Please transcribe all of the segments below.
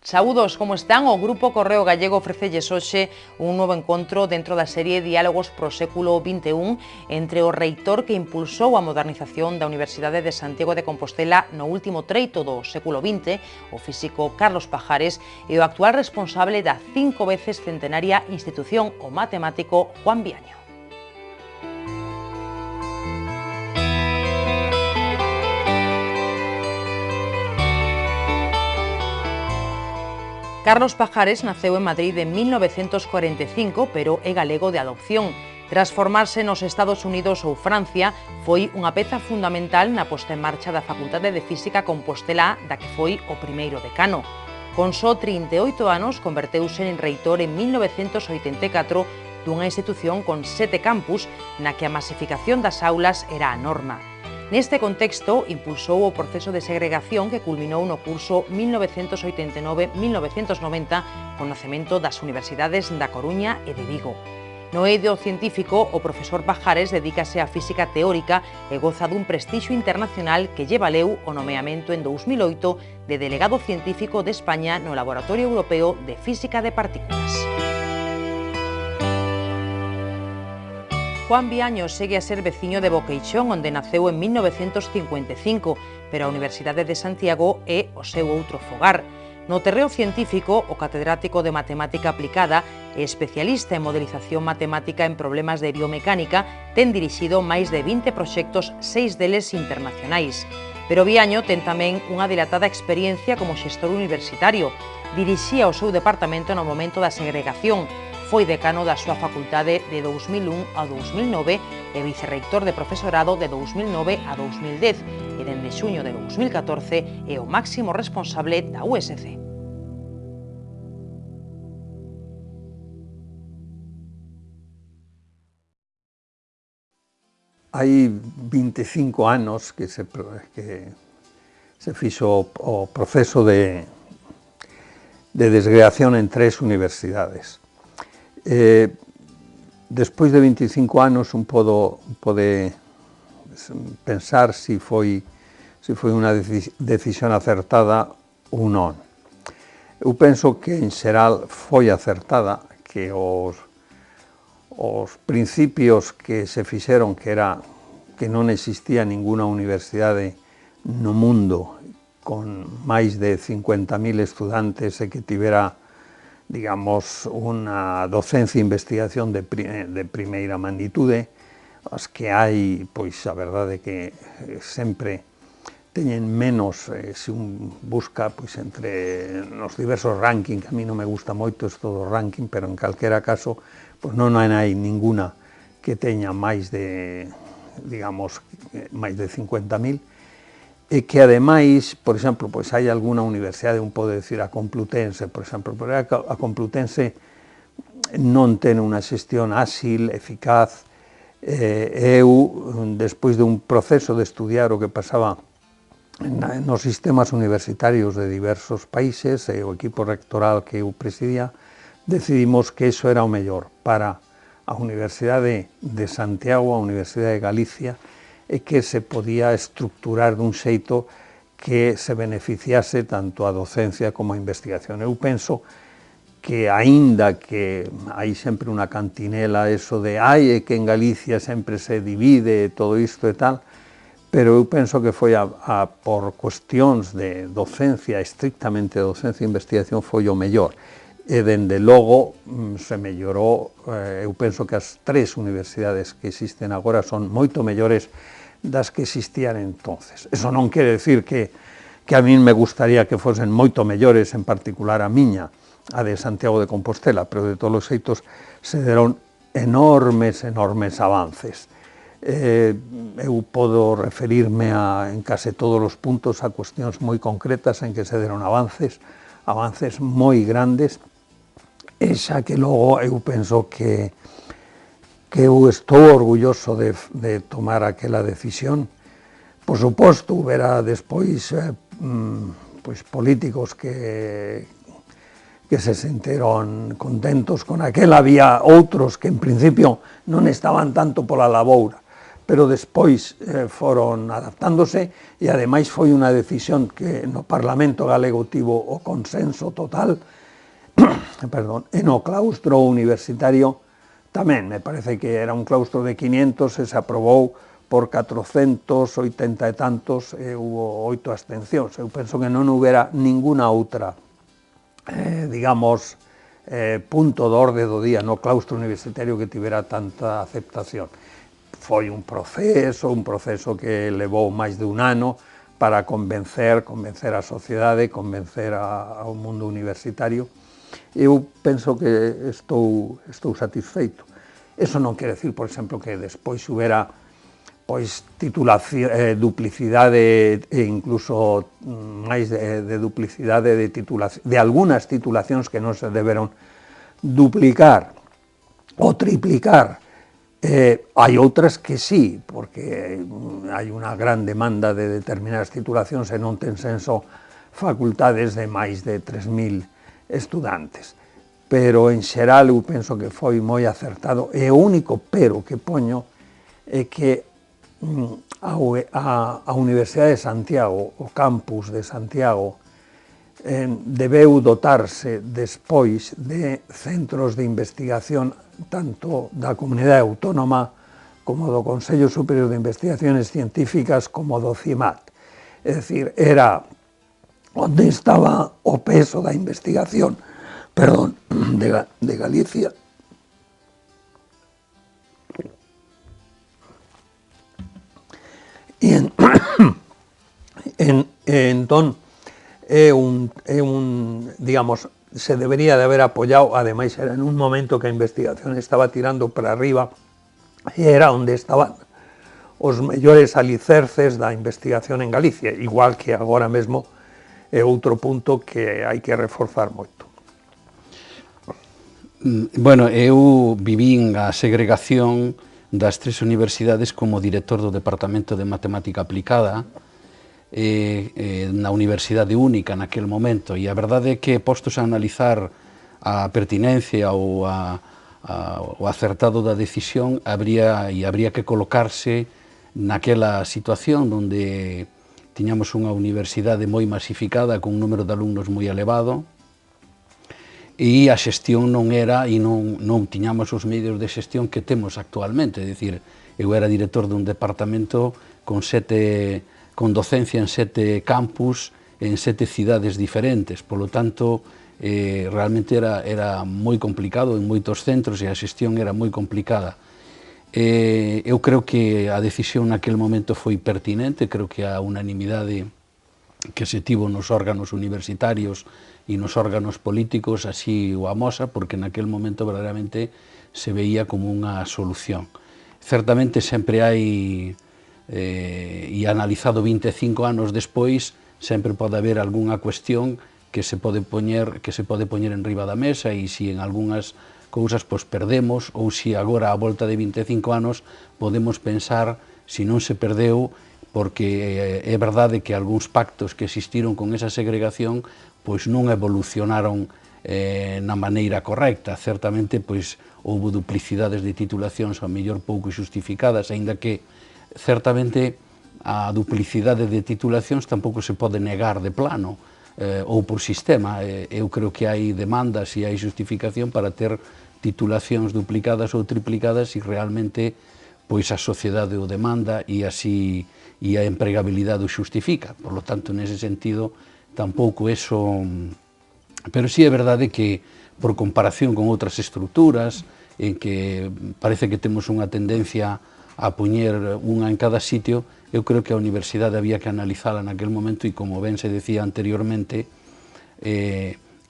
Saúdos, como están? O Grupo Correo Gallego ofrecelles hoxe un novo encontro dentro da serie Diálogos pro século XXI entre o reitor que impulsou a modernización da Universidade de Santiago de Compostela no último treito do século XX, o físico Carlos Pajares, e o actual responsable da 5 veces centenaria institución, o matemático Juan Viaño. Carlos Pajares naceu en Madrid en 1945, pero é galego de adopción. Tras formarse nos Estados Unidos ou Francia, foi unha peza fundamental na posta en marcha da Facultade de Física Compostela, da que foi o primeiro decano. Con só 38 anos, converteuse en reitor en 1984 dunha institución con 7 campus, na que a masificación das aulas era a norma. Neste contexto, impulsou o proceso de segregación que culminou no curso 1989-1990 con nacemento das universidades da Coruña e de Vigo. No eido científico, o profesor Pajares dedícase á física teórica e goza dun prestixio internacional que lle valeu o nomeamento en 2008 de delegado científico de España no Laboratorio Europeo de Física de Partículas. Juan Viaño segue a ser veciño de Boqueixón, onde naceu en 1955, pero a Universidade de Santiago é o seu outro fogar. No terreo científico, o catedrático de Matemática Aplicada e especialista en modelización matemática en problemas de biomecánica, ten dirixido máis de 20 proxectos, 6 deles internacionais. Pero Viaño ten tamén unha dilatada experiencia como xestor universitario. Dirixía o seu departamento no momento da segregación, foi decano da súa facultade de 2001 a 2009 e vicerreitor de profesorado de 2009 a 2010 e dende xuño de 2014 é o máximo responsable da USC. Hai 25 anos que se fixo o proceso de desgregación en 3 universidades. Despois de 25 anos un pode pensar se foi unha decisión acertada ou non. Eu penso que en xeral foi acertada, que os principios que se fixeron, que era que non existía ninguna universidade no mundo con máis de 50.000 estudantes e que tivera, digamos, unha docencia e investigación de primeira magnitude. As que hai, pois a verdade é que sempre teñen menos, se un busca, pois entre nos diversos rankings, que a mí non me gusta moito isto do ranking, pero en calquera caso, pois non hai ninguna que teña máis de, digamos, máis de 50.000, e que ademais, por exemplo, pois hai algunha universidade, un pode decir a Complutense, por exemplo, pero a Complutense non ten unha xestión áxil, eficaz. Eu, despois de un proceso de estudiar o que pasaba nos sistemas universitarios de diversos países, e o equipo rectoral que eu presidía, decidimos que iso era o mellor para a Universidade de Santiago, a Universidade de Galicia, e que se podía estructurar dun xeito que se beneficiase tanto a docencia como a investigación. Eu penso que, aínda que hai sempre unha cantinela eso de que en Galicia sempre se divide todo isto e tal, pero eu penso que foi por cuestións de docencia, estrictamente docencia e investigación, foi o mellor. E, dende logo, se mellorou. Eu penso que as 3 universidades que existen agora son moito mellores das que existían entonces. Eso non quere decir que a min me gustaría que fosen moito mellores, en particular a miña, a de Santiago de Compostela, pero de todos os xeitos se deron enormes avances. Eu podo referirme en case todos os puntos a cuestións moi concretas en que se deron avances moi grandes, e xa que logo eu penso que eu estou orgulloso de tomar aquela decisión. Por suposto, houbera despois políticos que se sentiron contentos con aquela, había outros que en principio non estaban tanto pola laboura, pero despois foron adaptándose e ademais foi unha decisión que no Parlamento galego tivo o consenso total, perdón, e no claustro universitario tamén, me parece que era un claustro de 500 e se aprobou por 480 e tantos e hubo 8 abstencións. Eu penso que non houbera ninguna outra, digamos, punto de orde do día no claustro universitario que tivera tanta aceptación. Foi un proceso que levou máis de un ano para convencer a sociedade, convencer ao mundo universitario. Eu penso que estou satisfeito. Eso non quere decir, por exemplo, que despois houbera duplicidade e incluso máis de duplicidade de algunhas titulacións que non se deberon duplicar ou triplicar. Hai outras que sí, porque hai unha gran demanda de determinadas titulacións e non ten senso facultades de máis de 3.000 estudantes. Pero, en xeral, eu penso que foi moi acertado e o único pero que poño é que a Universidade de Santiago, o campus de Santiago, debeu dotarse despois de centros de investigación tanto da Comunidade Autónoma como do Consello Superior de Investigaciones Científicas como do CIMAT. É dicir, era onde estaba o peso da investigación, perdón, de Galicia. E entón, digamos, se debería de haber apoiado, ademais era en un momento que a investigación estaba tirando para arriba e era onde estaban os mellores alicerces da investigación en Galicia, igual que agora mesmo é outro punto que hai que reforzar moito. Bueno, eu vivín a segregación das 3 universidades como director do Departamento de Matemática Aplicada na Universidade Única naquel momento, e a verdade é que postos a analizar a pertinencia ou o acertado da decisión, habría que colocarse naquela situación onde tiñamos unha universidade moi masificada con un número de alumnos moi elevado e a xestión non era e non tiñamos os medios de xestión que temos actualmente. É dicir, eu era director dun departamento con docencia en 7 campus en 7 cidades diferentes, polo tanto realmente era moi complicado en moitos centros e a xestión era moi complicada. Eu creo que a decisión naquel momento foi pertinente, creo que a unanimidade que se tivo nos órganos universitarios e nos órganos políticos así o amosa, porque naquel momento verdadeiramente se veía como unha solución. Certamente sempre hai, e analizado 25 anos despois, sempre pode haber algunha cuestión que se pode poñer en riba da mesa e se en algunhas cousas perdemos ou se agora a volta de 25 anos podemos pensar se non se perdeu porque é verdade que algúns pactos que existiron con esa segregación pois non evolucionaron na maneira correcta. Certamente pois houve duplicidades de titulacións ao mellor pouco xustificadas, aínda que certamente a duplicidade de titulacións tampouco se pode negar de plano ou por sistema. Eu creo que hai demandas e hai justificación para ter titulacións duplicadas ou triplicadas e realmente pois a sociedade o demanda e así e a empregabilidade o xustifica. Por lo tanto, nese sentido, tampouco eso... Pero sí é verdade que, por comparación con outras estruturas, en que parece que temos unha tendencia a poñer unha en cada sitio, eu creo que a universidade había que analizala naquel momento e, como ben se decía anteriormente,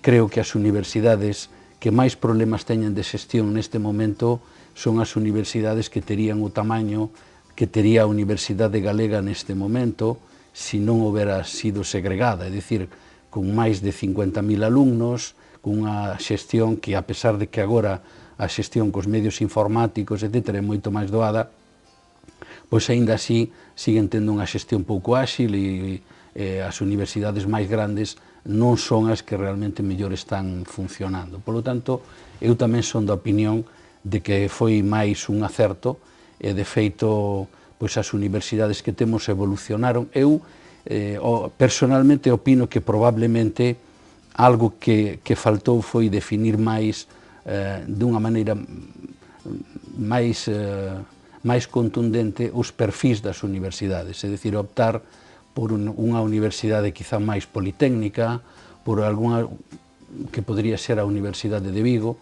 creo que as universidades que máis problemas teñen de xestión neste momento son as universidades que terían o tamaño que tería a Universidade Galega neste momento se non houbera sido segregada, é dicir, con máis de 50.000 alumnos, con unha xestión que, a pesar de que agora a xestión cos medios informáticos, etc., é moito máis doada, pois aínda así siguen tendo unha xestión pouco áxil e as universidades máis grandes non son as que realmente mellor están funcionando. Por lo tanto, eu tamén son da opinión de que foi máis un acerto e, de feito, pois as universidades que temos evolucionaron. Eu personalmente opino que probablemente algo que faltou foi definir máis dunha maneira máis contundente os perfis das universidades, é dicir, optar por unha universidade quizá máis politécnica, por algunha que podría ser a Universidade de Vigo,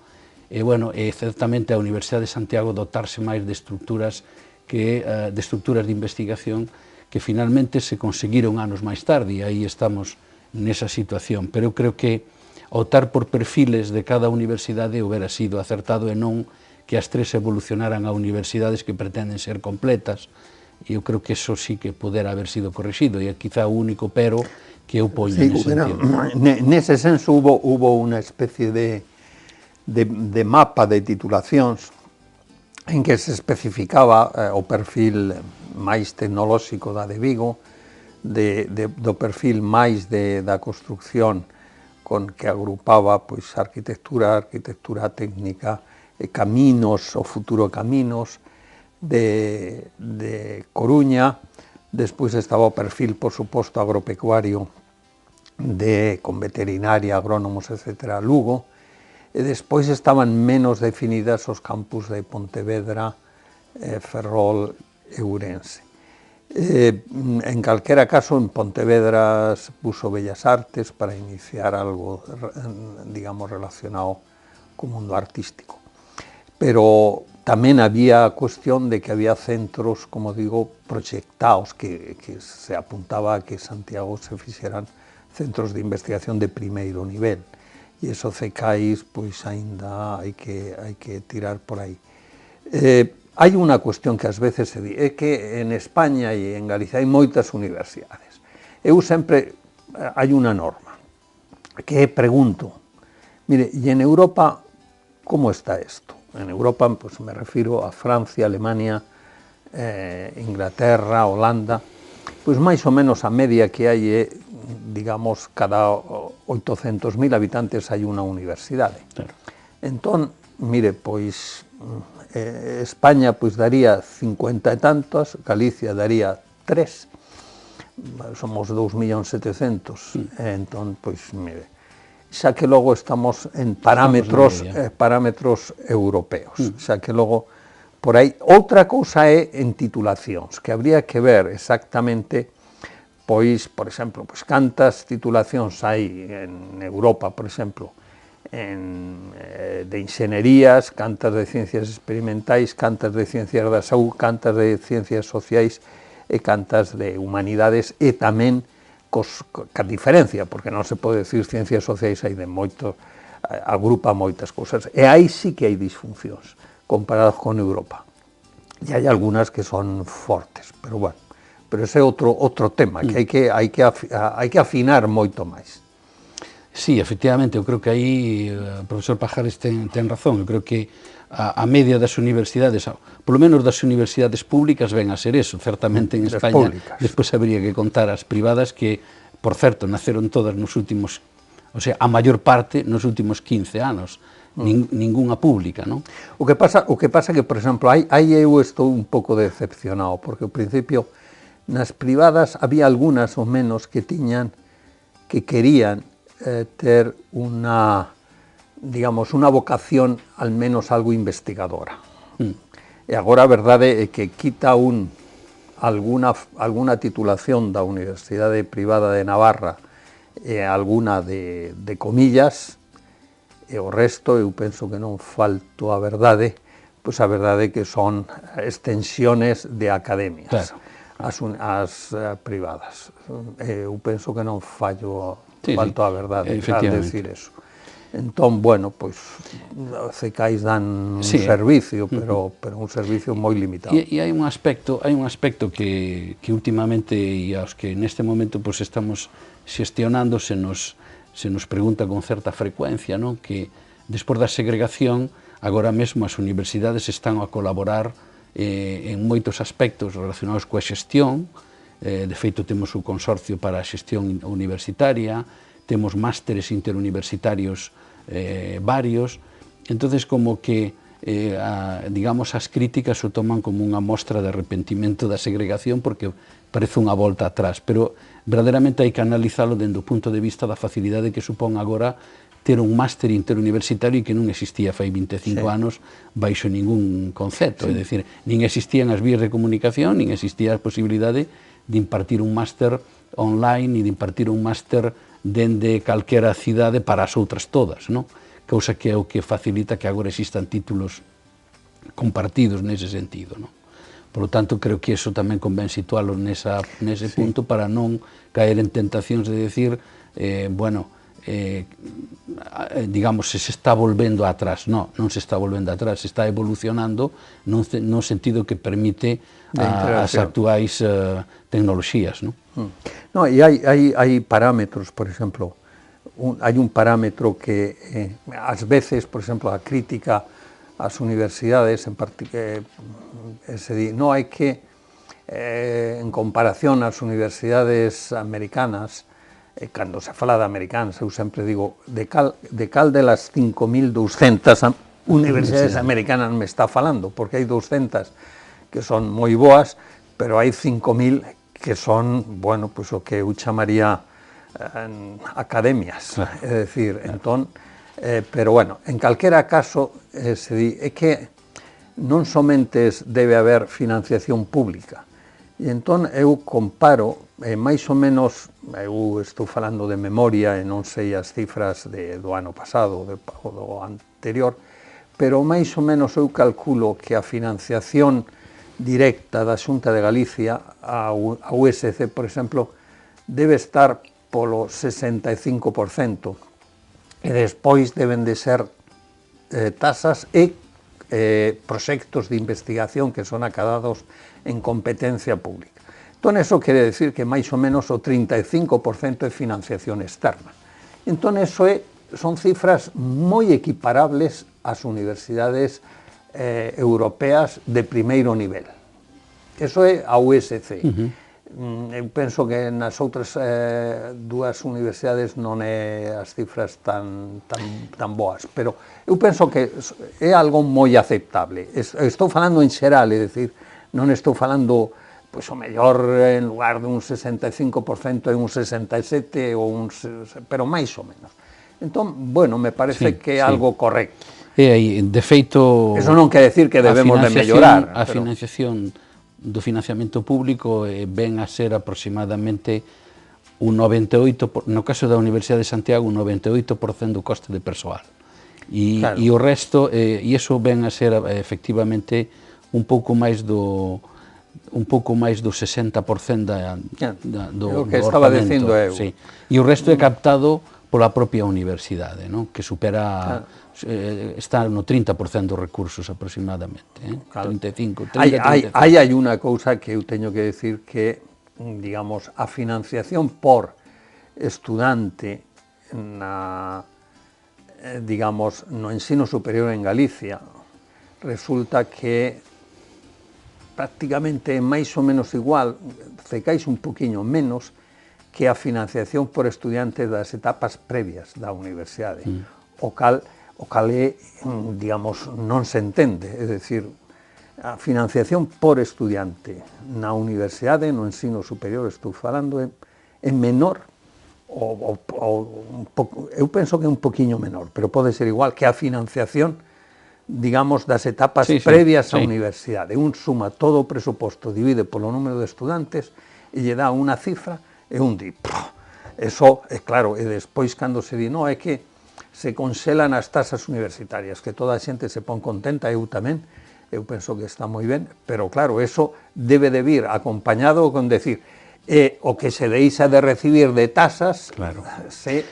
e, bueno, certamente a Universidade de Santiago dotarse máis de estruturas de investigación que finalmente se conseguiron anos máis tarde, e aí estamos nesa situación. Pero eu creo que optar por perfiles de cada universidade houbera sido acertado e non que as tres evolucionaran a universidades que pretenden ser completas, e eu creo que eso sí que pudera haber sido corrixido, e quizá o único pero que eu poño nese sentido. Nese senso hubo unha especie de mapa de titulacións en que se especificaba o perfil máis tecnolóxico da de Vigo, do perfil máis da construcción con que agrupaba pois arquitectura técnica, Caminos, o futuro Caminos, de Coruña. Despois estaba o perfil, por suposto, agropecuario con veterinaria, agrónomos, etc., Lugo, e despois estaban menos definidas os campus de Pontevedra, Ferrol e Ourense. En calquera caso, en Pontevedra se puso Bellas Artes para iniciar algo, digamos, relacionado co mundo artístico. Pero tamén había a cuestión de que había centros, como digo, proyectados, que se apuntaba a que Santiago se fixeran centros de investigación de primeiro nivel. E esos CECAIs, pois, aínda hai que tirar por aí. Hai unha cuestión que ás veces se di, é que en España e en Galicia hai moitas universidades. Eu sempre, hai unha norma, que pregunto, mire, e en Europa, como está isto? En Europa, pues, me refiro a Francia, Alemania, Inglaterra, Holanda, pois máis ou menos a media que hai é, digamos, cada 800.000 habitantes hai unha universidade. Claro. Entón, mire, pois, España pois daría 50 e tantos, Galicia daría 3, somos 2.700.000, entón, pois, mire, xa que logo estamos en parámetros europeos, xa que logo por aí. Outra cousa é en titulacións, que habría que ver exactamente, pois, por exemplo, pois cantas titulacións hai en Europa, por exemplo, de inxenerías, cantas de ciencias experimentais, cantas de ciencias da saúde, cantas de ciencias sociais e cantas de humanidades, e tamén ca diferencia, porque non se pode decir ciencias sociais hai de moito, agrupa moitas cousas, e aí sí que hai disfuncións comparadas con Europa, e hai algunhas que son fortes, pero bueno, pero ese é outro tema, que hai que afinar moito máis. Sí, efectivamente, eu creo que aí o profesor Pajares ten razón. Eu creo que a media das universidades, polo menos das universidades públicas, ven a ser eso. Certamente en España, despois habría que contar as privadas que, por certo, naceron todas nos últimos, o sea, a maior parte nos últimos 15 anos, ningunha pública, non? O que pasa que, por exemplo, aí eu estou un pouco decepcionado, porque ao principio nas privadas había algunhas ou menos que querían ter unha, digamos, unha vocación al menos algo investigadora. E agora a verdade é que quita alguna titulación da Universidade Privada de Navarra e alguna de comillas, e o resto eu penso que non falto a verdade, pois a verdade é que son extensiones de academias, claro, as privadas. Eu penso que non falto a verdade al decir eso. Entón, bueno, pois, CECAIs dan un servicio, pero un servicio moi limitado. E hai un aspecto que últimamente, e aos que neste momento pois estamos xestionando, se nos pregunta con certa frecuencia, non? Que despois da segregación, agora mesmo as universidades están a colaborar en moitos aspectos relacionados coa xestión. De feito, temos o Consorcio para a Xestión Universitaria, temos másteres interuniversitarios varios, entonces como que digamos, as críticas o toman como unha mostra de arrepentimento da segregación porque parece unha volta atrás, pero verdadeiramente hai que analizalo dende o punto de vista da facilidade que supón agora ter un máster interuniversitario que non existía fai 25 anos baixo ningún concepto, é dicir, nin existían as vías de comunicación, nin existía a posibilidade de impartir un máster online e de impartir un máster dende calquera cidade para as outras todas, non? Cousa que é o que facilita que agora existan títulos compartidos nese sentido, non? Por lo tanto, creo que iso tamén convén situalo nese punto para non caer en tentacións de decir, bueno, digamos, se está volvendo atrás. Non se está volvendo atrás, se está evolucionando no sentido que permite as actuais tecnoloxías, non? No, e hai parámetros, por exemplo, hai un parámetro que ás veces, por exemplo, a crítica ás universidades en particular se di, no, hai que en comparación ás universidades americanas, cando se fala de americanas, eu sempre digo, de cal de las 5.200 universidades americanas me está falando, porque hai 200 que son moi boas, pero hai 5.000 que son, bueno, pues o que eu chamaría academias, é dicir, entón, pero bueno, en calquera caso, se di, é que non somente debe haber financiación pública, e entón eu comparo, máis ou menos, eu estou falando de memoria e non sei as cifras do ano pasado ou do anterior, pero máis ou menos eu calculo que a financiación directa da Xunta de Galicia, a USC, por exemplo, debe estar polo 65%, e despois deben de ser tasas e proxectos de investigación que son acadados en competencia pública. Entón, eso quere decir que máis ou menos o 35% é financiación externa. Entón, eso son cifras moi equiparables ás universidades europeas de primeiro nivel. Eso é a USC. Eu penso que nas outras dúas universidades non é as cifras tan boas, pero eu penso que é algo moi aceptable. Estou falando en xeral, é dicir, non estou falando, pois, o mellor en lugar de un 65% é un 67%, pero máis ou menos. Entón, bueno, me parece que é algo correcto. E aí, de feito... Eso non quere decir que debemos de mellorar. A financiación do financiamento público ven a ser aproximadamente un 98%, no caso da Universidade de Santiago, un 98% do coste de persoal. E o resto, e iso ven a ser efectivamente un pouco máis do 60% do que estaba dicindo eu. E o resto é captado pola propia universidade, que supera... está no 30% dos recursos aproximadamente, 35, 30, 35. Hai unha cousa que eu teño que decir que, digamos, a financiación por estudante digamos, no ensino superior en Galicia resulta que prácticamente é máis ou menos igual, cecais un poquinho menos que a financiación por estudiante das etapas previas da universidade, o cal é, digamos, non se entende, é dicir, a financiación por estudiante na universidade, no ensino superior, estou falando, é menor, eu penso que é un poquinho menor, pero pode ser igual que a financiación, digamos, das etapas previas á universidade. Un suma todo o presuposto, divide polo número de estudantes e lle dá unha cifra e un di, eso, é claro, e despois cando se di, no, é que se congelan as tasas universitarias, que toda a xente se pon contenta, eu tamén, eu penso que está moi ben, pero claro, eso debe de vir acompañado con decir, o que se deixa de recibir de tasas se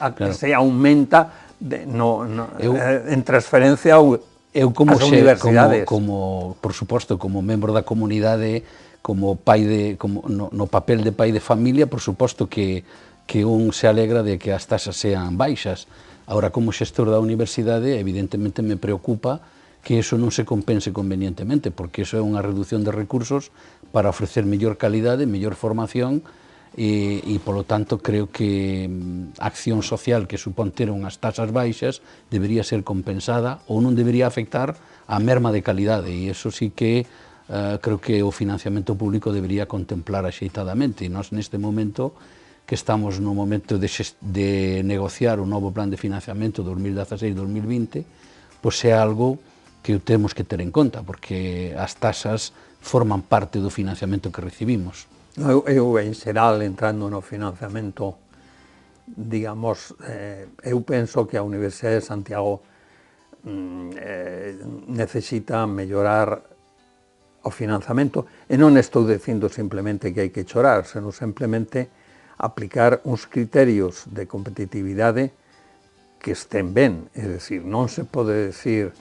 aumenta en transferencia ás universidades. Por suposto, como membro da comunidade, como no papel de pai de familia, por suposto que un se alegra de que as tasas sean baixas. Ahora, como xestor da universidade, evidentemente me preocupa que iso non se compense convenientemente, porque iso é unha reducción de recursos para ofrecer mellor calidade, mellor formación e polo tanto creo que a acción social que supón ter unhas taxas baixas debería ser compensada ou non debería afectar a merma de calidade, e iso sí que creo que o financiamento público debería contemplar axeitadamente, e nós neste momento que estamos no momento de negociar o novo plan de financiamento 2016-2020, pois é algo que temos que ter en conta, porque as taxas forman parte do financiamento que recibimos. Eu, en xeral, entrando no financiamento, digamos, eu penso que a Universidade de Santiago necesita mellorar o financiamento, e non estou dicindo simplemente que hai que chorar, senón simplemente aplicar uns criterios de competitividade que estén ben, é dicir, non se pode decir,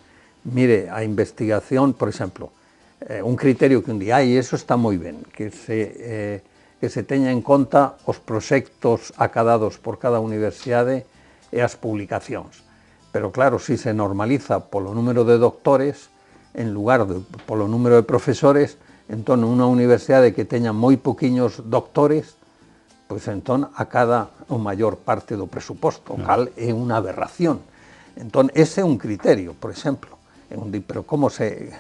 mire, a investigación, por exemplo, un criterio que un día, eso está moi ben, que se teña en conta os proxectos acadados por cada universidade e as publicacións. Pero claro, si se normaliza polo número de doctores, en lugar de polo número de profesores, entón unha universidade que teña moi poquiños doctores, pois entón acada o maior parte do presuposto, o cal é unha aberración. Entón, ese é un criterio, por exemplo. Pero como se...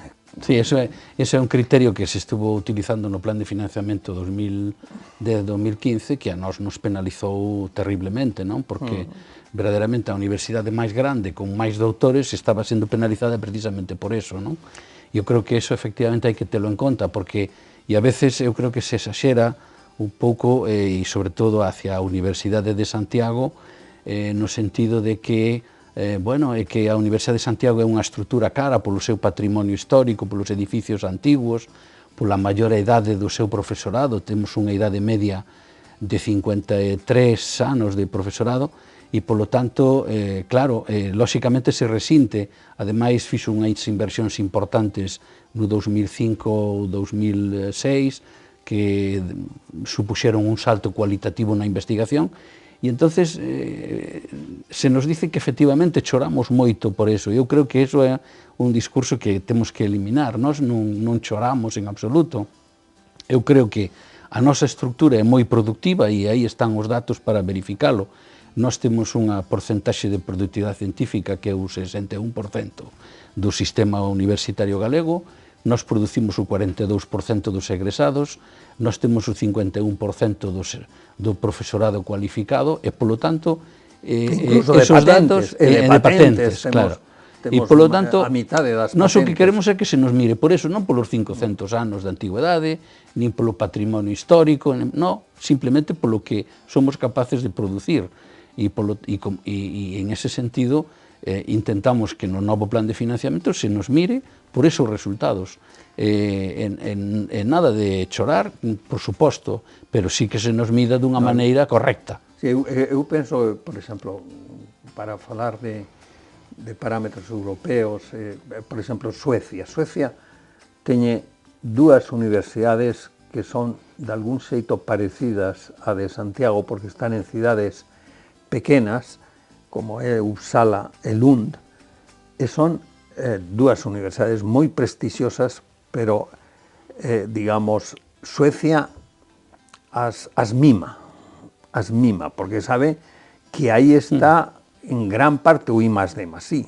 Sí, ese é un criterio que se estuvo utilizando no plan de financiamento 2010-2015 que a nós nos penalizou terriblemente, non? Porque verdadeiramente a universidade máis grande, con máis doutores, estaba sendo penalizada precisamente por eso, non? Eu creo que eso efectivamente hai que telo en conta, porque e a veces eu creo que se exaxera un pouco, e sobre todo hacia a Universidade de Santiago, no sentido de que bueno, é que a Universidade de Santiago é unha estrutura cara polo seu patrimonio histórico, polos edificios antigos, pola maior idade do seu profesorado, temos unha idade media de 53 anos de profesorado, e polo tanto, claro, lóxicamente se resinte, ademais fixo unhas inversións importantes no 2005 ou 2006, que supuxeron un salto cualitativo na investigación, e entonces se nos dice que efectivamente choramos moito por eso. Eu creo que eso é un discurso que temos que eliminar. Nós non choramos en absoluto. Eu creo que a nosa estructura é moi productiva e aí están os datos para verificalo. Nós temos unha porcentaxe de productividade científica que é o 61% do sistema universitario galego, nós producimos o 42% dos egresados, nós temos o 51% do profesorado cualificado e, polo tanto, esos datos de patentes, claro. E, polo tanto, a mitade das patentes. Nós o que queremos é que se nos mire, por eso non polos 500 anos de antigüedade, nin polo patrimonio histórico, non, simplemente polo que somos capaces de producir. E en ese sentido, intentamos que no novo plan de financiamento se nos mire por esos resultados. Nada de chorar, por suposto, pero sí que se nos mida dunha maneira correcta. Sí, eu penso, por exemplo, para falar de parámetros europeos, por exemplo, Suecia. Suecia teñe dúas universidades que son de algún xeito parecidas a de Santiago, porque están en cidades pequenas, como é Uppsala e Lund, e son dúas universidades moi prestixiosas, pero, digamos, Suecia as mima, porque sabe que aí está en gran parte o I+D+I.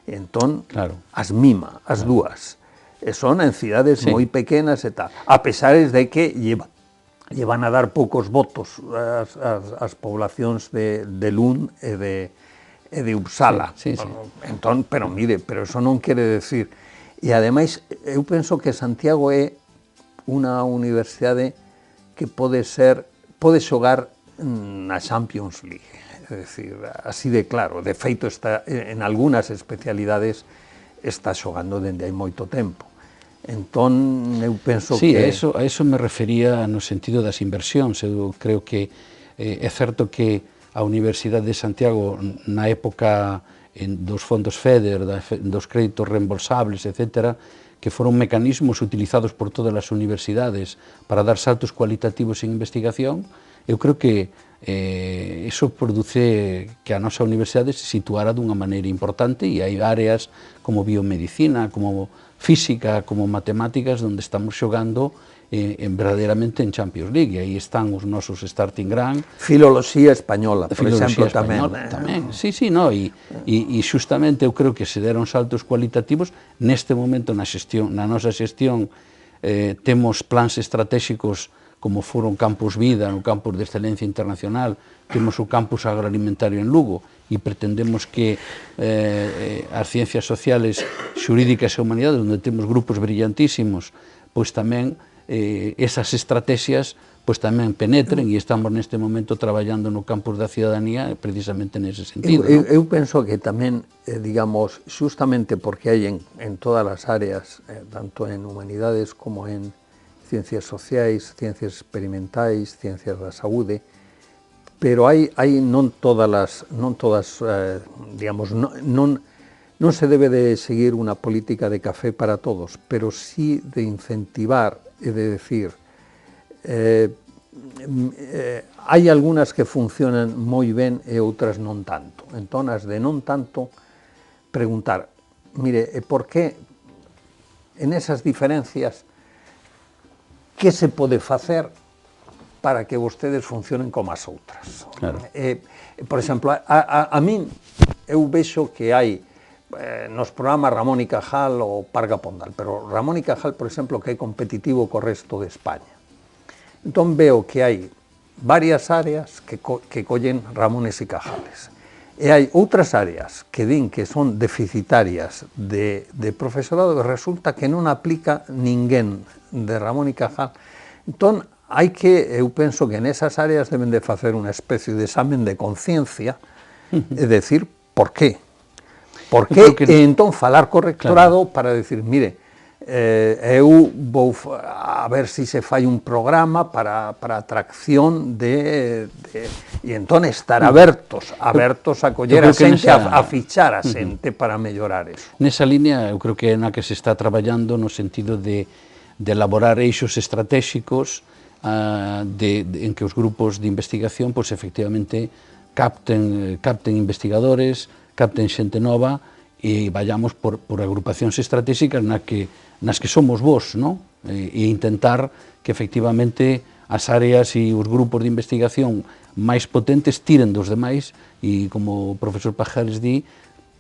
Entón, claro, as mima, as dúas. E son en cidades moi pequenas e tal, a pesar de que llevan a dar poucos votos as poblacións de Lund e de Uppsala. Sí. Entón, pero mire, pero eso non quere decir... E ademais, eu penso que Santiago é unha universidade que pode xogar na Champions League. É dicir, así de claro. De feito, está, en algunhas especialidades está xogando dende hai moito tempo. Entón, eu penso que... Sí, a eso me refería no sentido das inversións. Eu creo que é certo que a Universidade de Santiago, na época dos fondos FEDER, dos créditos reembolsables, etc., que foron mecanismos utilizados por todas as universidades para dar saltos cualitativos en investigación, eu creo que iso produce que a nosa universidade se situara dunha maneira importante, e hai áreas como biomedicina, como física, como matemáticas, onde estamos xogando verdadeiramente en Champions League, e aí están os nosos starting ground. Filoloxía española, por exemplo, tamén. Sí, no, e xustamente eu creo que se deron saltos cualitativos. Neste momento na nosa xestión temos plans estratégicos como foron Campus Vida, no Campus de Excelencia Internacional, temos o Campus Agroalimentario en Lugo, e pretendemos que as ciencias sociales, xurídicas e humanidades, onde temos grupos brillantísimos, pois tamén esas estrategias pois tamén penetren, e estamos neste momento traballando no campus da cidadanía precisamente nese sentido. Eu penso que tamén, digamos, xustamente porque hai en todas as áreas, tanto en humanidades como en ciencias sociais, ciencias experimentais, ciencias da saúde, pero hai non todas, digamos, non se debe de seguir unha política de café para todos, pero sí de incentivar e de decir, hai algunhas que funcionan moi ben e outras non tanto. Entón, as de non tanto, preguntar, mire, por que en esas diferencias que se pode facer para que vostedes funcionen como as outras? Claro. Por exemplo, a min, eu vexo que hai nos programas Ramón y Cajal ou Parga Pondal, pero Ramón y Cajal, por exemplo, que é competitivo co resto de España. Entón veo que hai varias áreas que collen Ramones y Cajales, e hai outras áreas que din que son deficitarias de profesorado, e resulta que non aplica ninguén de Ramón y Cajal. Entón, eu penso que nesas áreas deben de facer unha especie de examen de conciencia e decir por qué. Por qué, e entón falar co rectorado para decir, mire, eu vou a ver se se fai un programa para atracción e entón estar abertos a coller a xente, a fichar a xente para mellorar eso. Nesa línea, eu creo que é na que se está traballando no sentido de elaborar eixos estratégicos en que os grupos de investigación, pois efectivamente, capten investigadores, capten xente nova e vayamos por agrupacións estratégicas nas que somos vos, non? E intentar que efectivamente as áreas e os grupos de investigación máis potentes tiren dos demais, e como o profesor Pajares di,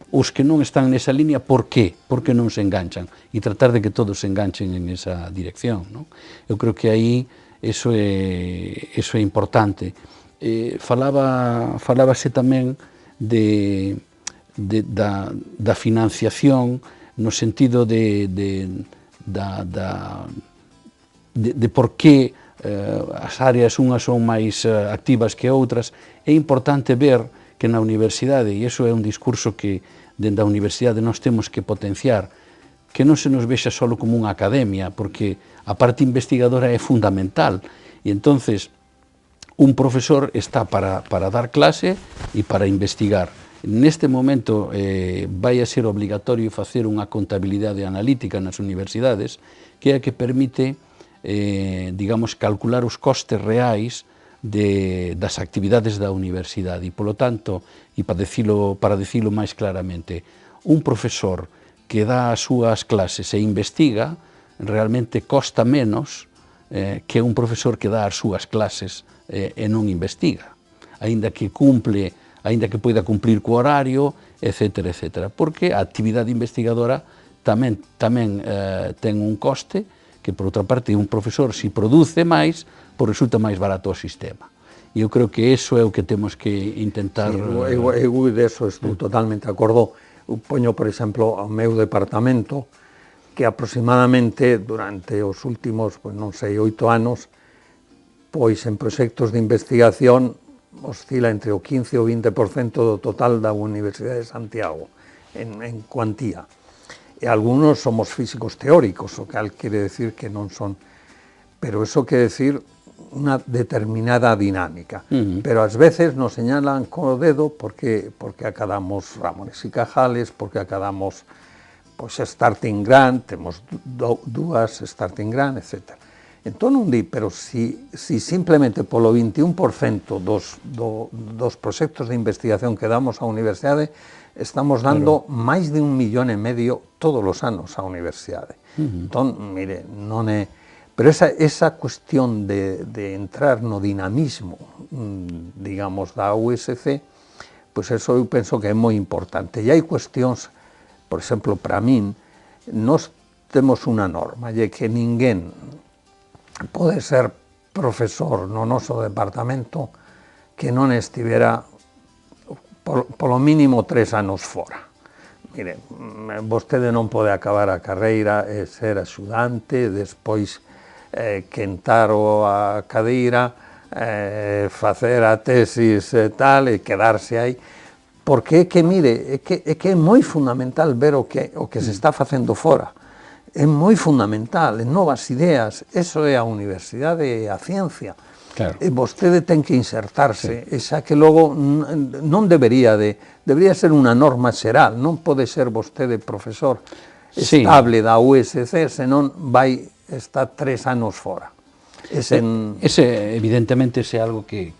os que non están nesa línea, por qué? Por que non se enganchan? E tratar de que todos se enganchen en esa dirección, non? Eu creo que aí eso é importante. Falábase tamén da financiación no sentido de por que as áreas unhas son máis activas que outras. É importante ver que na universidade, e iso é un discurso que dende a universidade nós temos que potenciar, que non se nos vexa só como unha academia, porque a parte investigadora é fundamental, e entonces un profesor está para dar clase e para investigar. Neste momento vai a ser obligatorio facer unha contabilidade analítica nas universidades, que é a que permite, digamos, calcular os costes reais das actividades da universidade. E, polo tanto, e para dicilo máis claramente, un profesor que dá as súas clases e investiga, realmente costa menos que un profesor que dá as súas clases e non investiga, aínda que poida cumplir co horario, etc., porque a actividade investigadora tamén ten un coste que, por outra parte, un profesor, se produce máis, pois resulta máis barato o sistema. E eu creo que iso é o que temos que intentar... Eu deso estou totalmente de acordo. Eu poño, por exemplo, ao meu departamento, que aproximadamente durante os últimos, non sei, 8 anos, pois en proxectos de investigación oscila entre o 15 e o 20% do total da Universidade de Santiago, en cuantía. E algunos somos físicos teóricos, o cal quere decir que non son... Pero eso quere decir unha determinada dinámica. Pero ás veces nos señalan co dedo porque acadamos Ramones y Cajales, porque acadamos starting grant, temos dúas starting grant, etc. Entón non di, pero si simplemente polo 21% dos proxectos de investigación que damos á universidade estamos dando máis de 1,5 millóns todos os anos á universidade. Entón, mire, non é... pero esa cuestión de entrar no dinamismo, digamos, da USC, pois eso eu penso que é moi importante. E hai cuestións, por exemplo, para min, nós temos unha norma, e que ninguén pode ser profesor no noso departamento que non estivera polo mínimo 3 anos fora. Mire, vostede non pode acabar a carreira e ser axudante, despois quentar a cadeira, facer a tesis e tal, e quedarse aí, porque é que, mire, é que é moi fundamental ver o que se está facendo fora, é moi fundamental, en novas ideas, eso é a universidade e a ciencia, claro. E vostede ten que insertarse, e xa que logo non debería ser unha norma xeral, non pode ser vostede profesor estable da USC, senón vai está 3 anos fora. Evidentemente, ese é algo que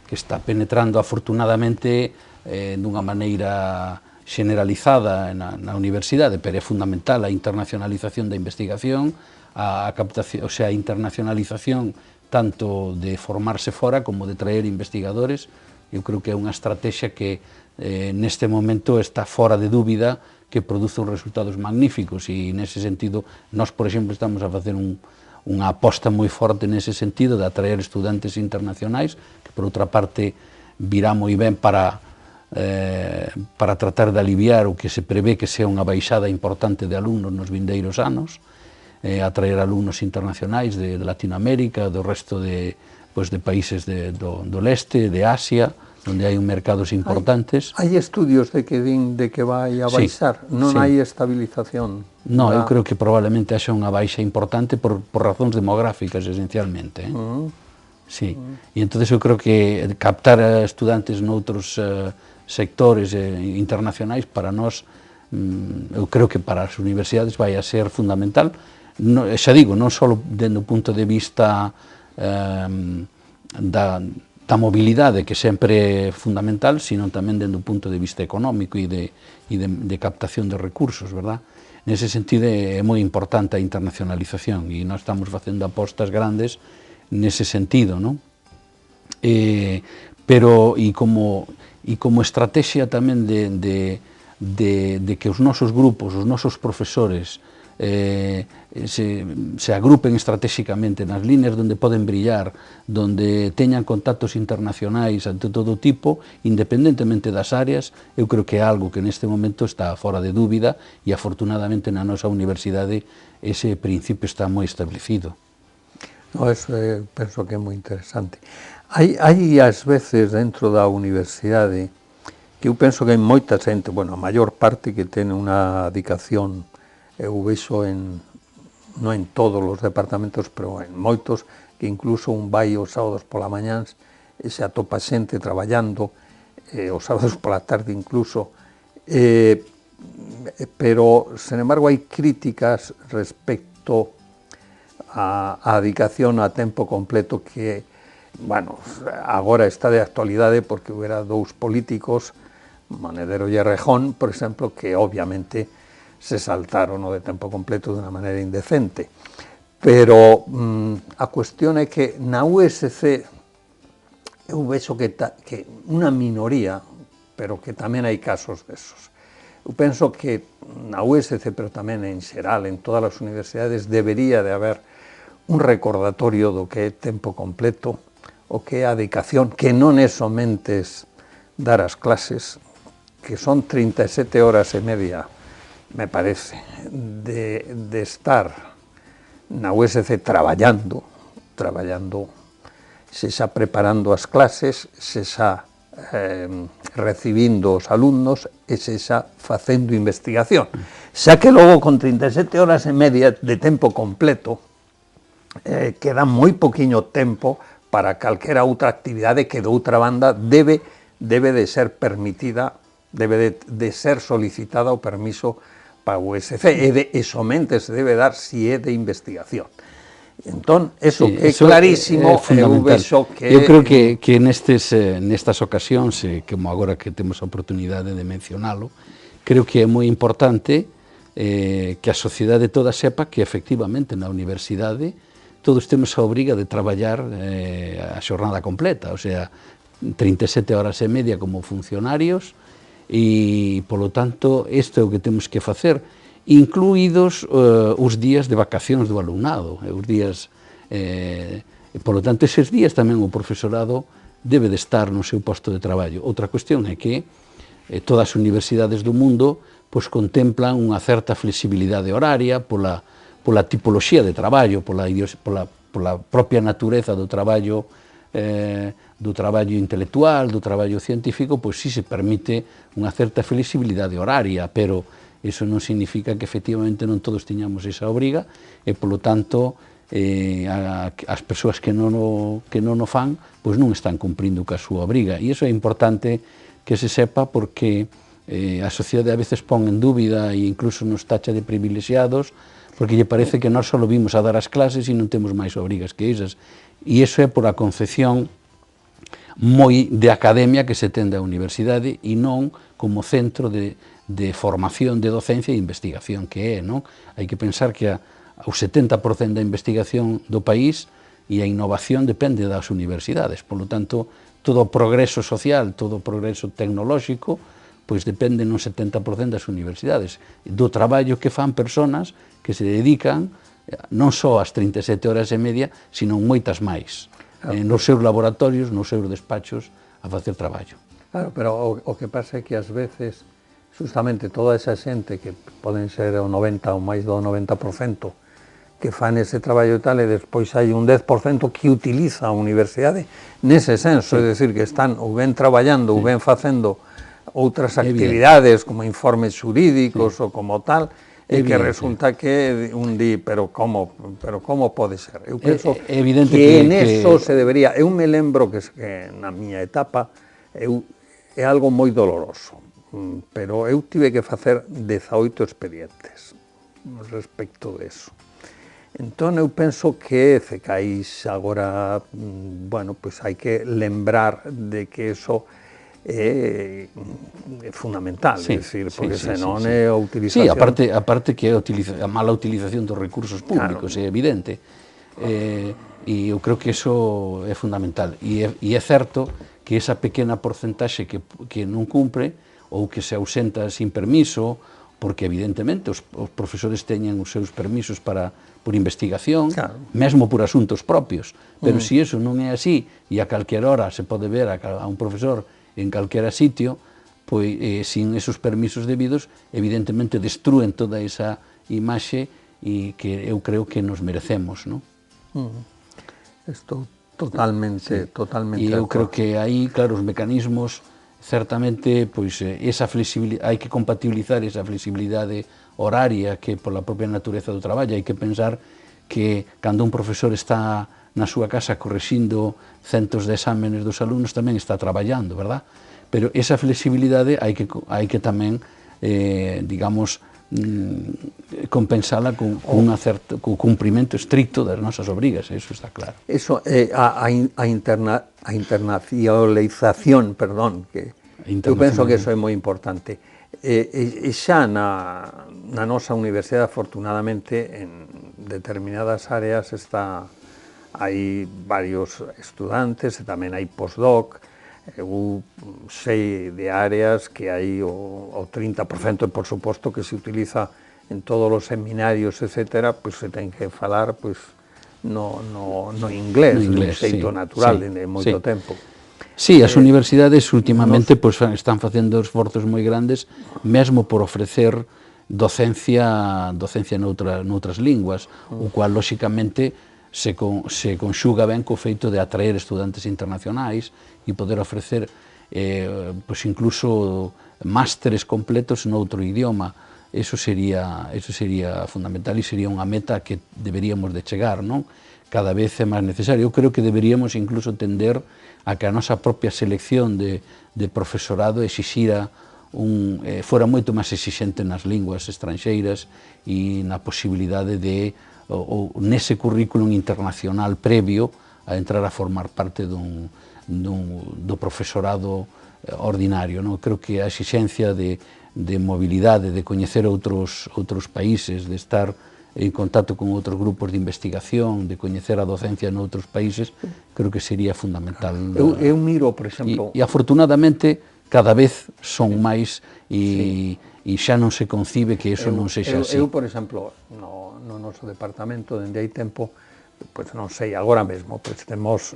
está penetrando afortunadamente dunha maneira generalizada na universidade, pero é fundamental a internacionalización da investigación, a captación, o sea, a internacionalización tanto de formarse fora como de traer investigadores. Eu creo que é unha estrategia que neste momento está fora de dúbida, que produce uns resultados magníficos, e nese sentido nós, por exemplo, estamos a facer unha aposta moi forte nese sentido de atraer estudantes internacionais, que por outra parte virá moi ben para tratar de aliviar o que se prevé que sea unha baixada importante de alumnos nos vindeiros anos, atraer alumnos internacionais de Latinoamérica, do resto de países do leste, de Asia, onde hai mercados importantes. Hai estudios de que din de que vai a baixar, non hai estabilización? Non, eu creo que probablemente haxa unha baixa importante por razóns demográficas, esencialmente. Sí, e entonces eu creo que captar estudantes noutros sectores internacionais para nós, eu creo que para as universidades vai a ser fundamental, xa digo, non só dende o punto de vista da mobilidade, que sempre é fundamental, sino tamén dende o punto de vista económico e de captación de recursos, verdad? Nese sentido é moi importante a internacionalización, e nós estamos facendo apostas grandes nese sentido, non? Pero, e como estrategia tamén de que os nosos grupos, os nosos profesores se agrupen estratégicamente nas líneas onde poden brillar, donde teñan contactos internacionais ante todo tipo, independentemente das áreas, eu creo que é algo que neste momento está fora de dúbida, e afortunadamente na nosa universidade ese principio está moi establecido. Eso penso que é moi interesante. Hai ás veces dentro da universidade que eu penso que hai moita xente, bueno, a maior parte que ten unha dedicación, eu vexo non en todos os departamentos, pero en moitos, que incluso un vai os sábados pola mañáns e se atopa xente traballando, os sábados pola tarde incluso, pero, sen embargo, hai críticas respecto a dedicación a tempo completo que, bueno, agora está de actualidade porque hubiera dous políticos, Monedero e Errejón, por exemplo, que obviamente se saltaron o de tempo completo de unha maneira indecente. Pero a cuestión é que na USC eu vexo que unha minoría, pero que tamén hai casos desos. Eu penso que na USC, pero tamén en xeral, en todas as universidades, debería de haber un recordatorio do que é tempo completo, o que é a dedicación, que non é somente dar as clases, que son 37 horas e media, me parece, de estar na USC traballando, se xa preparando as clases, se xa recibindo os alumnos e se xa facendo investigación. Xa que logo con 37 horas e media de tempo completo queda moi poquinho tempo para calquera outra actividade que de outra banda debe de ser permitida, debe de ser solicitada o permiso para o USC, e somente se debe dar si é de investigación. Entón, eso que é clarísimo, eu vexo que... Eu creo que nestas ocasións, como agora que temos a oportunidade de mencionalo, creo que é moi importante que a sociedade toda sepa que efectivamente na universidade todos temos a obriga de traballar a xornada completa, o sea, 37 horas e media como funcionarios, e, polo tanto, isto é o que temos que facer, incluídos os días de vacacións do alumnado, os días, polo tanto, eses días tamén o profesorado debe de estar no seu posto de traballo. Outra cuestión é que todas as universidades do mundo pois contemplan unha certa flexibilidade horaria pola tipoloxía de traballo, pola propia natureza do traballo intelectual, do traballo científico, pois si se permite unha certa flexibilidade horaria, pero iso non significa que efectivamente non todos tiñamos esa obriga e, polo tanto, as persoas que non o fan, pois non están cumprindo ca súa obriga. E iso é importante que se sepa porque a sociedade a veces pon en dúbida e incluso nos tacha de privilexiados porque lle parece que nós só vimos a dar as clases e non temos máis obrigas que esas. E iso é por a concepción moi de academia que se ten da universidade e non como centro de formación, de docencia e investigación que é, non? Hai que pensar que o 70% da investigación do país e a innovación depende das universidades, polo tanto, todo o progreso social, todo o progreso tecnolóxico, pois depende nun 70% das universidades, do traballo que fan persoas que se dedican non só ás 37 horas e media, sino moitas máis, nos seus laboratorios, nos seus despachos, a facer traballo. Claro, pero o que pasa é que ás veces, justamente toda esa xente que poden ser o 90 ou máis do 90%, que fan ese traballo e tal, e despois hai un 10% que utiliza a universidade nese senso, é dicir, que están ou ben traballando ou ben facendo outras actividades como informes xurídicos ou como tal, e que resulta que un di, pero como pode ser? Eu penso que neso se debería, eu me lembro que na miña etapa é algo moi doloroso, pero eu tive que facer 18 expedientes respecto de eso. Entón, eu penso que Cecais agora, bueno, pois hai que lembrar de que eso é fundamental, é dicir, porque senón é a utilización... Sí, aparte que a mala utilización dos recursos públicos, é evidente, e eu creo que eso é fundamental, e é certo que esa pequena porcentaxe que non cumpre, ou que se ausenta sin permiso, porque evidentemente os profesores teñen os seus permisos por investigación, mesmo por asuntos propios, pero se iso non é así, e a calquera hora se pode ver a un profesor en calquera sitio, pois sin esos permisos debidos, evidentemente destruen toda esa imaxe e que eu creo que nos merecemos, non? Estou totalmente e eu creo que aí, claro, os mecanismos certamente, pois, esa flexibilidade, hai que compatibilizar esa flexibilidade horaria que pola propia natureza do traballo, hai que pensar que cando un profesor está na súa casa correxindo centos de exámenes dos alumnos tamén está traballando, verdad? Pero esa flexibilidade hai que tamén, digamos, compensala con cumprimento estricto das nosas obrigas, eso está claro. Eso, a internacionalización, perdón, que eu penso que eso é moi importante. E xa na nosa universidade, afortunadamente, en determinadas áreas hai varios estudantes e tamén hai postdoc. Eu sei de áreas que hai o 30%, por suposto, que se utiliza en todos os seminarios, etc., pois se ten que falar no inglés, de xeito natural, de moito tempo. Sí, as universidades últimamente están facendo esforzos moi grandes, mesmo por ofrecer docencia noutras linguas, o cual, lóxicamente, se conxuga ben co feito de atraer estudantes internacionais e poder ofrecer incluso másteres completos noutro idioma. Eso sería fundamental e sería unha meta que deberíamos de chegar, non? Cada vez é máis necesario. Eu creo que deberíamos incluso tender a que a nosa propia selección de profesorado exixira fora moito máis exixente nas linguas estranxeiras e na posibilidade de ou nese currículum internacional previo a entrar a formar parte do profesorado ordinario. Creo que a exixencia de mobilidade, de coñecer outros países, de estar en contacto con outros grupos de investigación, de coñecer a docencia noutros países, creo que sería fundamental. Eu miro, por exemplo... E afortunadamente, cada vez son máis e xa non se concibe que iso non sexa así. Eu, por exemplo, no noso departamento, dende hai tempo, pois non sei, agora mesmo, pois temos...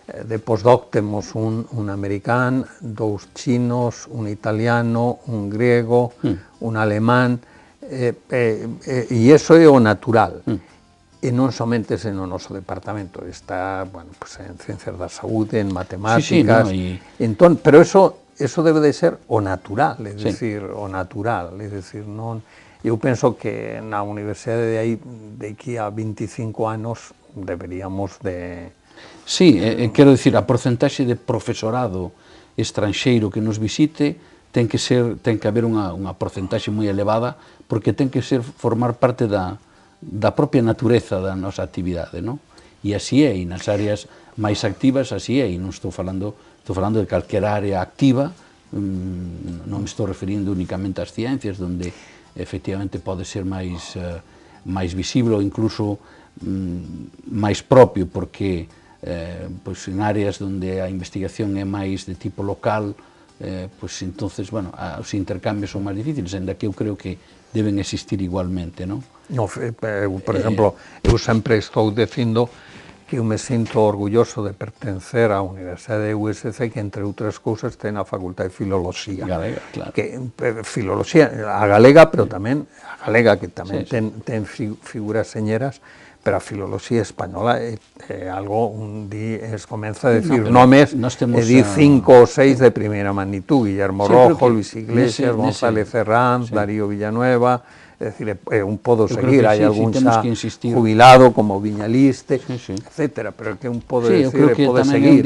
de postdoc temos un americán, 2 chinos, un italiano, un griego, un alemán, e iso é o natural. E non somente no noso departamento, está, bueno, pues en ciencias da saúde, en matemáticas, entón, pero eso debe de ser o natural, é dicir, o natural, é dicir, non... Eu penso que na universidade de aí, de aquí a 25 anos, deberíamos de... Sí, quero dicir, a porcentaxe de profesorado estranxeiro que nos visite ten que haber unha porcentaxe moi elevada, porque ten que formar parte da propia natureza da nosa actividade, non? E así é, e nas áreas máis activas así é, e non estou falando de calquera área activa, non me estou referindo únicamente ás ciencias, onde efectivamente pode ser máis visible ou incluso máis propio, porque pois en áreas onde a investigación é máis de tipo local, pois entonces, bueno, os intercambios son máis difíciles, ainda que eu creo que deben existir igualmente, non? Por exemplo, eu sempre estou dicindo que eu me sinto orgulloso de pertencer á Universidade de USC, que entre outras cousas ten a Facultade de Filoloxía. Galega, claro. Filoloxía, a galega, pero tamén a galega, que tamén ten figuras señeras, pero a filoloxía española é algo, un día comeza a decir nomes, e di 5 ou 6 de primeira magnitud, Guillermo Rojo, Luis Iglesias, González Herranz, Darío Villanueva, é dicir, un podo seguir, hai algún xa jubilado como Viñaliste, etcétera, pero que un podo decir, pode seguir,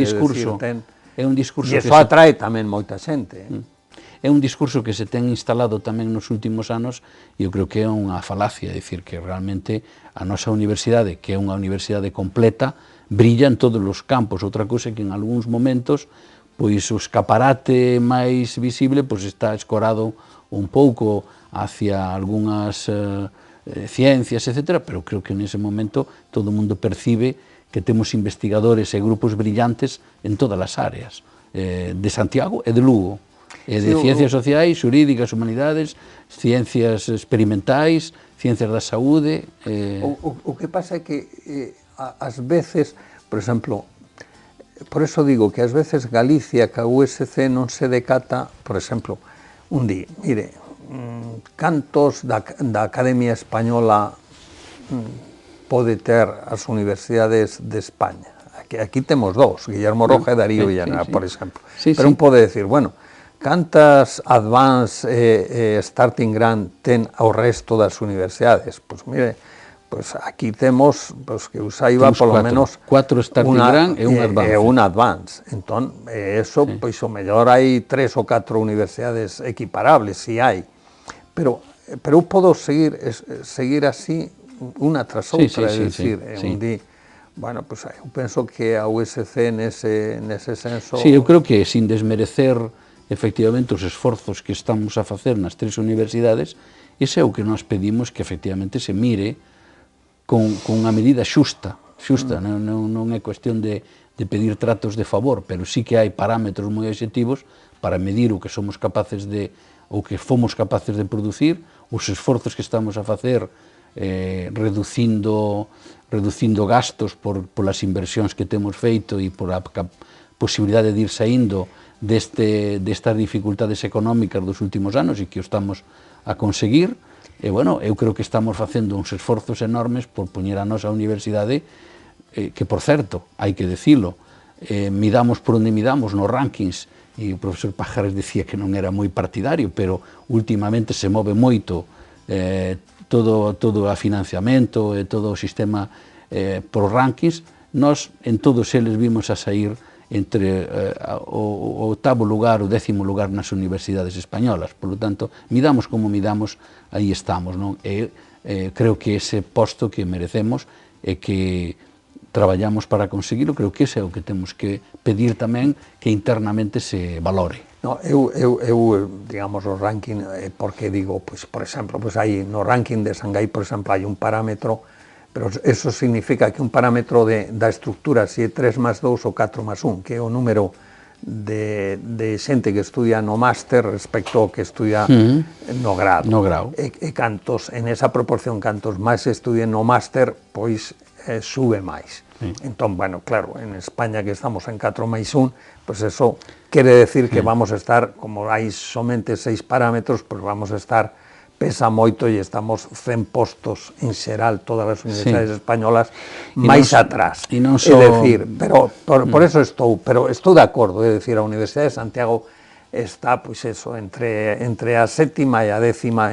é un discurso e iso atrae tamén moita xente. É un discurso que se ten instalado tamén nos últimos anos e eu creo que é unha falacia, é dicir, que realmente a nosa universidade, que é unha universidade completa, brilla en todos os campos. Outra cousa é que en algúns momentos pois o escaparate máis visible pois está escorado un pouco hacia algunhas ciencias, etc., pero creo que nese momento todo o mundo percibe que temos investigadores e grupos brillantes en todas as áreas, de Santiago e de Lugo, de ciencias sociais, xurídicas, humanidades, ciencias experimentais, ciencias da saúde... O que pasa é que, ás veces, por exemplo, por eso digo que ás veces Galicia, que a USC non se decata, por exemplo, un día, mire, cantos da Academia Española pode ter as universidades de España? Aquí temos 2, Guillermo Roja e Darío Villanueva, por exemplo. Pero un pode decir, bueno, cantas advanced starting grant ten ao resto das universidades? Pois mire, pois aquí temos, pois que eu saiba, polo menos 4 starting grant e un advanced. E un advanced. Entón, eso, pois o mellor hai 3 ou 4 universidades equiparables, si hai. Pero eu podo seguir así unha tras outra, é dicir, un día. Bueno, pois eu penso que a USC nese senso... Sí, eu creo que sin desmerecer efectivamente os esforzos que estamos a facer nas 3 universidades, ese é o que nós pedimos, que efectivamente se mire con unha medida xusta, non é cuestión de pedir tratos de favor, pero sí que hai parámetros moi obxectivos para medir o que somos capaces de, ou que fomos capaces de producir, os esforzos que estamos a facer reducindo gastos polas inversións que temos feito e por a posibilidade de ir saindo destas dificultades económicas dos últimos anos e que o estamos a conseguir. E, bueno, eu creo que estamos facendo uns esforzos enormes por poñer a nosa universidade, que, por certo, hai que decilo, midamos por onde midamos nos rankings, e o profesor Pajares dicía que non era moi partidario, pero últimamente se move moito todo o financiamento e todo o sistema por rankings. Nós, en todos eles, vimos a sair entre o 8º lugar, o 10º lugar nas universidades españolas. Por lo tanto, midamos como midamos, aí estamos, non? E creo que ese posto que merecemos e que traballamos para conseguirlo, creo que ese é o que temos que pedir tamén que internamente se valore. No, digamos, o ranking, porque digo, pues, por exemplo, pues aí no ranking de Shanghái, por exemplo, hai un parámetro, pero eso significa que un parámetro da estructura, se é 3 más 2 ou 4 más 1, que é o número de xente que estudia no máster respecto ao que estudia no grado. No grado. E cantos, en esa proporción, cantos máis estudien no máster, pois sube máis. Entón, bueno, claro, en España que estamos en 4 máis 1, pues eso quere decir que vamos a estar, como hai somente 6 parámetros, pues vamos a estar, pesa moito e estamos 100 postos en xeral, todas as universidades españolas, máis atrás. É dicir, pero por eso estou de acordo, é dicir, a Universidade de Santiago está, pois eso, entre a sétima e a décima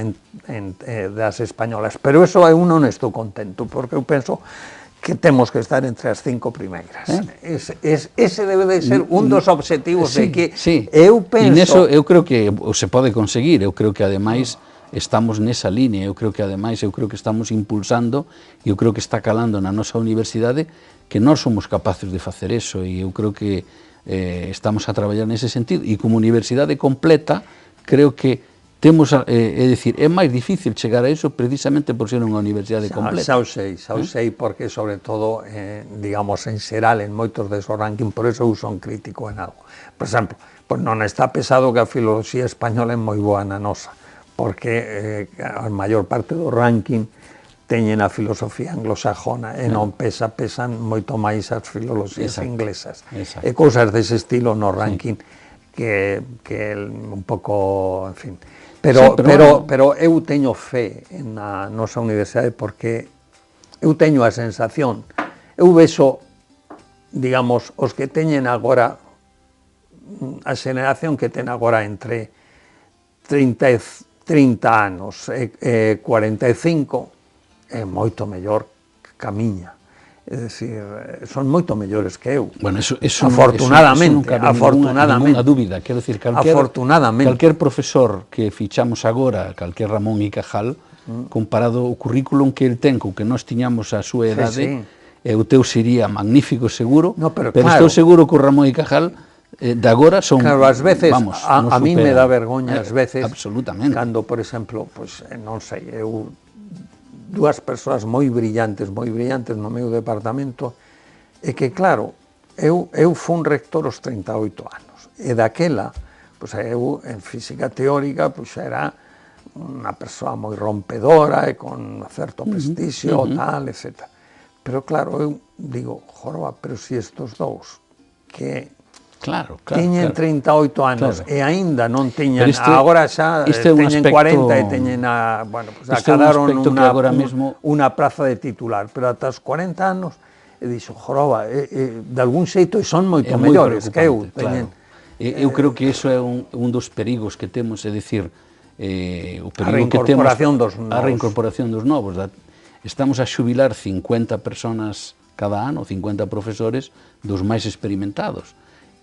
das españolas, pero eso eu non estou contento, porque eu penso que temos que estar entre as 5 primeiras. Ese debe de ser un dos obxectivos de que eu penso... E neso eu creo que se pode conseguir, eu creo que ademais estamos nesa línea, eu creo que ademais estamos impulsando e eu creo que está calando na nosa universidade que nós somos capaces de facer eso e eu creo que estamos a traballar nese sentido e como universidade completa creo que temos, é dicir, é máis difícil chegar a eso precisamente por ser unha universidade completa. Xa o sei, porque sobre todo, digamos, en xeral, en moitos desos ranking, por eso eu son crítico en algo. Por exemplo, pues non está pesado que a filoloxía española é moi boa na nosa, porque a maior parte do ranking teñen a filosofía anglosajona e non pesan moito máis as filoloxías inglesas. E cousas dese estilo no ranking que un pouco, en fin... Pero eu teño fe na nosa universidade porque eu teño a sensación, eu vexo, digamos, os que teñen agora, a xeneración que ten agora entre 30 anos e 45, é moito mellor que a miña. É dicir, son moito mellores que eu. Bueno, eso afortunadamente, ninguna dúbida. Quero dicir, calquer profesor que fichamos agora, calquer Ramón y Cajal, comparado o currículum que el ten co que nós tiñamos a súa edade, o teu sería magnífico seguro, pero estou seguro que o Ramón y Cajal de agora son... Claro, ás veces, a mí me dá vergoña, ás veces, absolutamente, cando, por exemplo, pues, non sei, eu... dúas persoas moi brillantes no meu departamento, e que, claro, eu fun rector aos 38 anos, e daquela, pois eu, en física teórica, pois era unha persoa moi rompedora, e con certo prestixio, tal, etc. Pero, claro, eu digo, joroba, pero si estos dous, que teñen 38 anos e aínda non teñen, agora xa teñen 40 e teñen acadaron unha praza de titular, pero ata os 40 anos e dixo, joroba, de algún xeito son moito mellores que eu. Eu creo que iso é un dos perigos que temos, é dicir, o perigo que temos a reincorporación dos novos. Estamos a xubilar 50 personas cada ano, 50 profesores dos máis experimentados,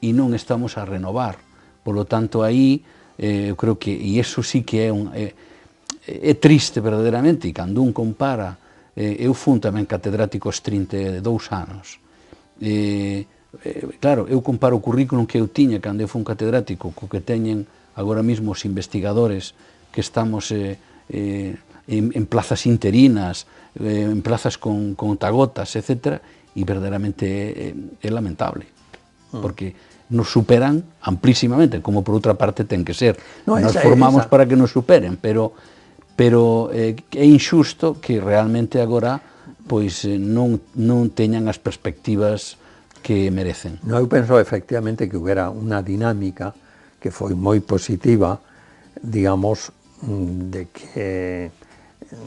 e non estamos a renovar. Por lo tanto, aí, eu creo que, e iso sí que é triste verdadeiramente, e cando un compara, eu fun tamén catedrático aos 32 anos. Claro, eu comparo o currículum que eu tiña cando eu fun catedrático co que teñen agora mesmo os investigadores que estamos en plazas interinas, en plazas con tagotas, etc., e verdadeiramente é lamentable, porque nos superan amplísimamente, como por outra parte ten que ser. Nos formamos para que nos superen, pero é injusto que realmente agora pois non teñan as perspectivas que merecen. Eu penso efectivamente que houbera unha dinámica que foi moi positiva, digamos, de que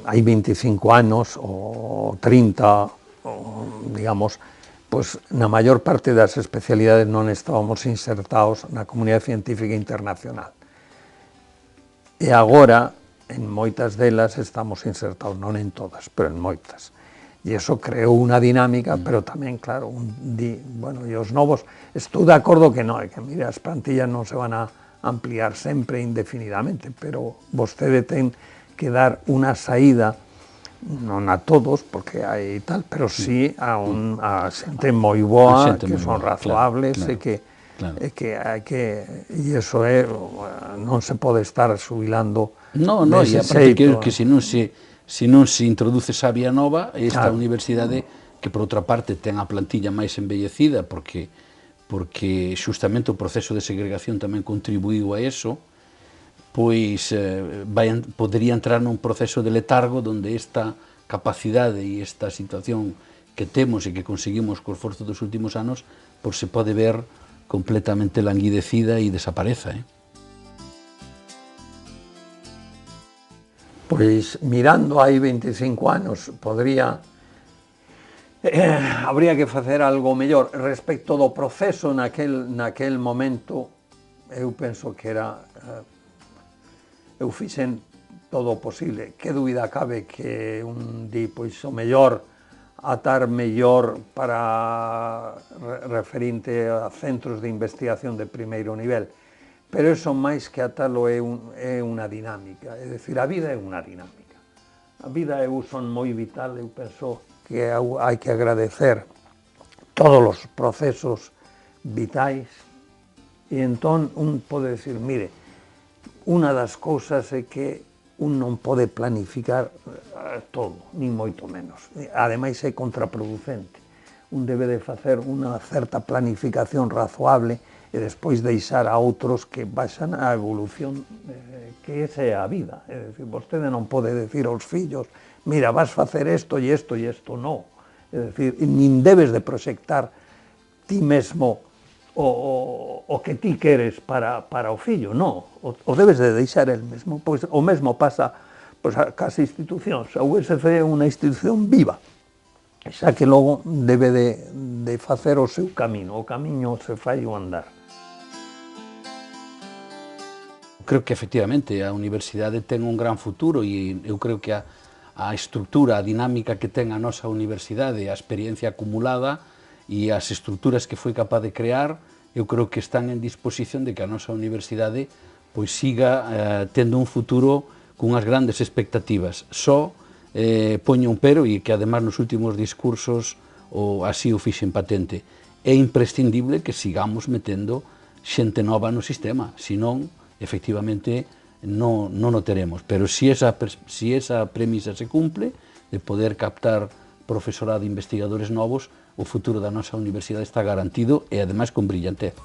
hai 25 anos ou 30, digamos, pois na maior parte das especialidades non estábamos insertados na comunidade científica internacional. E agora, en moitas delas, estamos insertados, non en todas, pero en moitas. E iso creou unha dinámica, pero tamén, claro, bueno, e os novos, estou de acordo que non, que mire, as plantillas non se van a ampliar sempre indefinidamente, pero vostede ten que dar unha saída, non a todos, porque hai tal, pero sí a xente moi boa, que son razoables, e que Claro. E iso non se pode estar xubilando E aparte que se non se introduce sabia nova, esta universidade, que por outra parte ten a plantilla máis embellecida, porque xustamente o proceso de segregación tamén contribuiu a eso, pois podería entrar nun proceso de letargo onde esta capacidade e esta situación que temos e que conseguimos co esforzo dos últimos anos, pois se pode ver completamente languidecida e desapareza. Pois mirando hai 25 anos habría que facer algo mellor. Respecto do proceso naquel momento, eu penso que eu fixen todo o posible. Que dúbida cabe que un di, pois o mellor atar mellor para referinte a centros de investigación de primeiro nivel. Pero eso máis que atalo é unha dinámica, é dicir, a vida é unha dinámica. A vida eu son moi vital, eu penso que hai que agradecer todos os procesos vitais e entón un pode decir, mire, unha das cousas é que un non pode planificar todo, nin moito menos. Ademais é contraproducente. Un debe de facer unha certa planificación razoable e despois deixar a outros que baixan a evolución, que esa é a vida. É dicir, vostede non pode decir aos fillos, mira, vas facer isto e isto e isto, non. É dicir, nin debes de proxectar ti mesmo o que ti queres para o fillo, non. O debes de deixar el mesmo. Pois o mesmo pasa cas institucións. A USC é unha institución viva, xa que logo debe de facer o seu camiño. O camiño se fai o andar. Creo que efectivamente a universidade ten un gran futuro e eu creo que a estrutura, a dinámica que ten a nosa universidade, a experiencia acumulada e as estruturas que foi capaz de crear, eu creo que están en disposición de que a nosa universidade pois siga tendo un futuro cunhas grandes expectativas. Só poño un pero, e que además nos últimos discursos así o fixen patente, é imprescindible que sigamos metendo xente nova no sistema, senón efectivamente non o teremos. Pero si esa premisa se cumple, de poder captar profesorado e investigadores novos, o futuro da nosa universidade está garantido e ademais con brillantez.